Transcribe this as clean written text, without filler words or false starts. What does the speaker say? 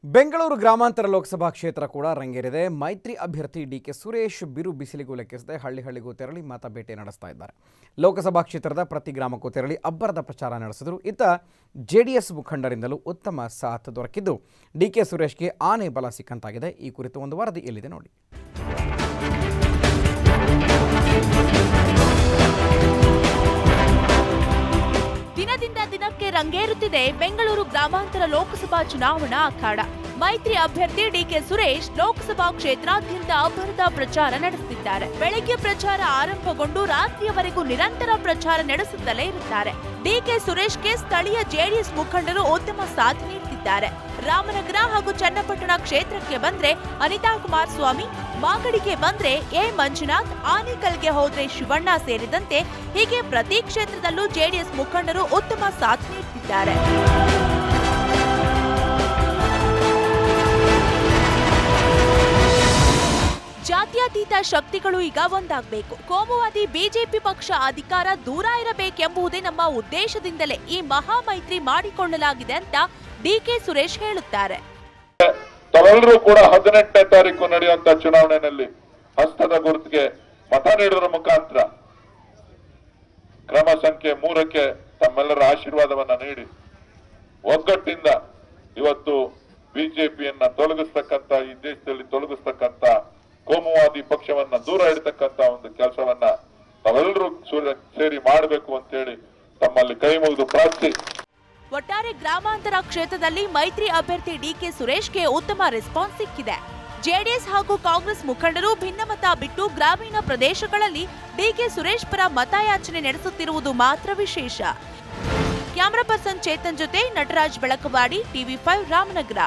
ಬೆಂಗಳೂರು ಗ್ರಾಮಾಂತರ ಲೋಕಸಭಾ ಕ್ಷೇತ್ರ ಕೂಡ ರಂಗೇರಿದೆ. ಮೈತ್ರಿ ಅಭ್ಯರ್ಥಿ ಡಿಕೆ ಸುರೇಶ್ ಬಿರು ಬಿಸಿಲಿಗೂ ಲೆಕ್ಕಿಸದೆ ಹಳ್ಳಿಗೂ ತೆರಳಿ ಮತಬೇಟೆ ನಡೆಸ್ತಾ ಇದ್ದಾರೆ. ಲೋಕಸಭಾ ಕ್ಷೇತ್ರದ ಪ್ರತಿ ಗ್ರಾಮಕ್ಕೂ ತೆರಳಿ ಅಬ್ಬರದ ಪ್ರಚಾರ ನಡೆಸಿದರು. ಇತ್ತ ಜೆಡಿಎಸ್ ಮುಖಂಡರಿಂದಲೂ ಉತ್ತಮ ಸಾಥ್ ದೊರಕಿದ್ದು ಡಿಕೆ ಸುರೇಶ್ಗೆ ಆನೆ ಬಲ ಸಿಕ್ಕಂತಾಗಿದೆ. ಈ ಕುರಿತು ಒಂದು ವರದಿ ಇಲ್ಲಿದೆ ನೋಡಿ. ದಿನದಿಂದ ದಿನಕ್ಕೆ ರಂಗೇರುತ್ತಿದೆ ಬೆಂಗಳೂರು ಗ್ರಾಮಾಂತರ ಲೋಕಸಭಾ ಚುನಾವಣಾ ಅಖಾಡ. ಮೈತ್ರಿ ಅಭ್ಯರ್ಥಿ ಡಿಕೆ ಸುರೇಶ್ ಲೋಕಸಭಾ ಕ್ಷೇತ್ರಾದ್ಯಂತ ಅಬ್ಬರದ ಪ್ರಚಾರ ನಡೆಸುತ್ತಿದ್ದಾರೆ. ಬೆಳಗ್ಗೆ ಪ್ರಚಾರ ಆರಂಭಗೊಂಡು ರಾತ್ರಿಯವರೆಗೂ ನಿರಂತರ ಪ್ರಚಾರ ನಡೆಸುತ್ತಲೇ ಇರುತ್ತಾರೆ. ಡಿಕೆ ಸುರೇಶ್ಗೆ ಸ್ಥಳೀಯ ಜೆಡಿಎಸ್ ಮುಖಂಡರು ಉತ್ತಮ ಸಾಥ್ ನೀಡುತ್ತಿದ್ದಾರೆ. ರಾಮನಗರ ಹಾಗೂ ಚನ್ನಪಟ್ಟಣ ಕ್ಷೇತ್ರಕ್ಕೆ ಬಂದ್ರೆ ಅನಿತಾ ಕುಮಾರಸ್ವಾಮಿ, ಮಾಗಡಿಗೆ ಬಂದ್ರೆ ಎ ಮಂಜುನಾಥ್, ಆನೇಕಲ್ಗೆ ಹೋದ್ರೆ ಶಿವಣ್ಣ ಸೇರಿದಂತೆ ಹೀಗೆ ಪ್ರತಿ ಕ್ಷೇತ್ರದಲ್ಲೂ ಜೆಡಿಎಸ್ ಮುಖಂಡರು ಉತ್ತಮ ಸಾಥ್ ನೀಡುತ್ತಿದ್ದಾರೆ. ಜಾತ್ಯತೀತ ಶಕ್ತಿಗಳು ಈಗ ಒಂದಾಗಬೇಕು. ಕೋಮುವಾದಿ ಬಿಜೆಪಿ ಪಕ್ಷ ಅಧಿಕಾರ ದೂರ ಇರಬೇಕೆಂಬುದೇ ನಮ್ಮ ಉದ್ದೇಶದಿಂದಲೇ ಈ ಮಹಾಮೈತ್ರಿ ಮಾಡಿಕೊಳ್ಳಲಾಗಿದೆ ಅಂತ ಡಿಕೆ ಸುರೇಶ್ ಹೇಳುತ್ತಾರೆ. ತಾವೆಲ್ಲರೂ ಕೂಡ 18ನೇ ತಾರೀಕು ನಡೆಯುವಂತ ಚುನಾವಣೆಯಲ್ಲಿ ಹಸ್ತದ ಗುರುತಿಗೆ ಮತ ನೀಡುವ ಮುಖಾಂತರ ಕ್ರಮ ಸಂಖ್ಯೆ 3ಕ್ಕೆ ತಮ್ಮೆಲ್ಲರ ಆಶೀರ್ವಾದವನ್ನ ನೀಡಿ ಒಗ್ಗಟ್ಟಿಂದ ಇವತ್ತು ಬಿಜೆಪಿಯನ್ನ ತೊಲಗಿಸ್ತಕ್ಕಂತ, ಈ ದೇಶದಲ್ಲಿ ತೊಲಗಿಸ್ತಕ್ಕಂತ ಕೋಮುವಾದಿ ಪಕ್ಷವನ್ನ ದೂರ ಇಡತಕ್ಕಂತ ಒಂದು ಕೆಲಸವನ್ನ ತಾವೆಲ್ಲರೂ ಸೇರಿ ಮಾಡಬೇಕು ಅಂತ ಹೇಳಿ ತಮ್ಮಲ್ಲಿ ಕೈ ಮುಗಿದು ಪ್ರಾರ್ಥಿ. ಒಟ್ಟಾರೆ ಗ್ರಾಮಾಂತರ ಕ್ಷೇತ್ರದಲ್ಲಿ ಮೈತ್ರಿ ಅಭ್ಯರ್ಥಿ ಡಿಕೆ ಸುರೇಶ್ಗೆ ಉತ್ತಮ ರೆಸ್ಪಾನ್ಸ್ ಸಿಕ್ಕಿದೆ. ಜೆಡಿಎಸ್ ಹಾಗೂ ಕಾಂಗ್ರೆಸ್ ಮುಖಂಡರು ಭಿನ್ನಮತ ಬಿಟ್ಟು ಗ್ರಾಮೀಣ ಪ್ರದೇಶಗಳಲ್ಲಿ ಡಿಕೆ ಸುರೇಶ್ ಪರ ಮತಯಾಚನೆ ನಡೆಸುತ್ತಿರುವುದು ಮಾತ್ರ ವಿಶೇಷ. ಕ್ಯಾಮರಾ ಪರ್ಸನ್ ಚೇತನ್ ಜೊತೆ ನಟರಾಜ್ ಬೆಳಕವಾಡಿ, ಟಿವಿ5 ರಾಮನಗರ.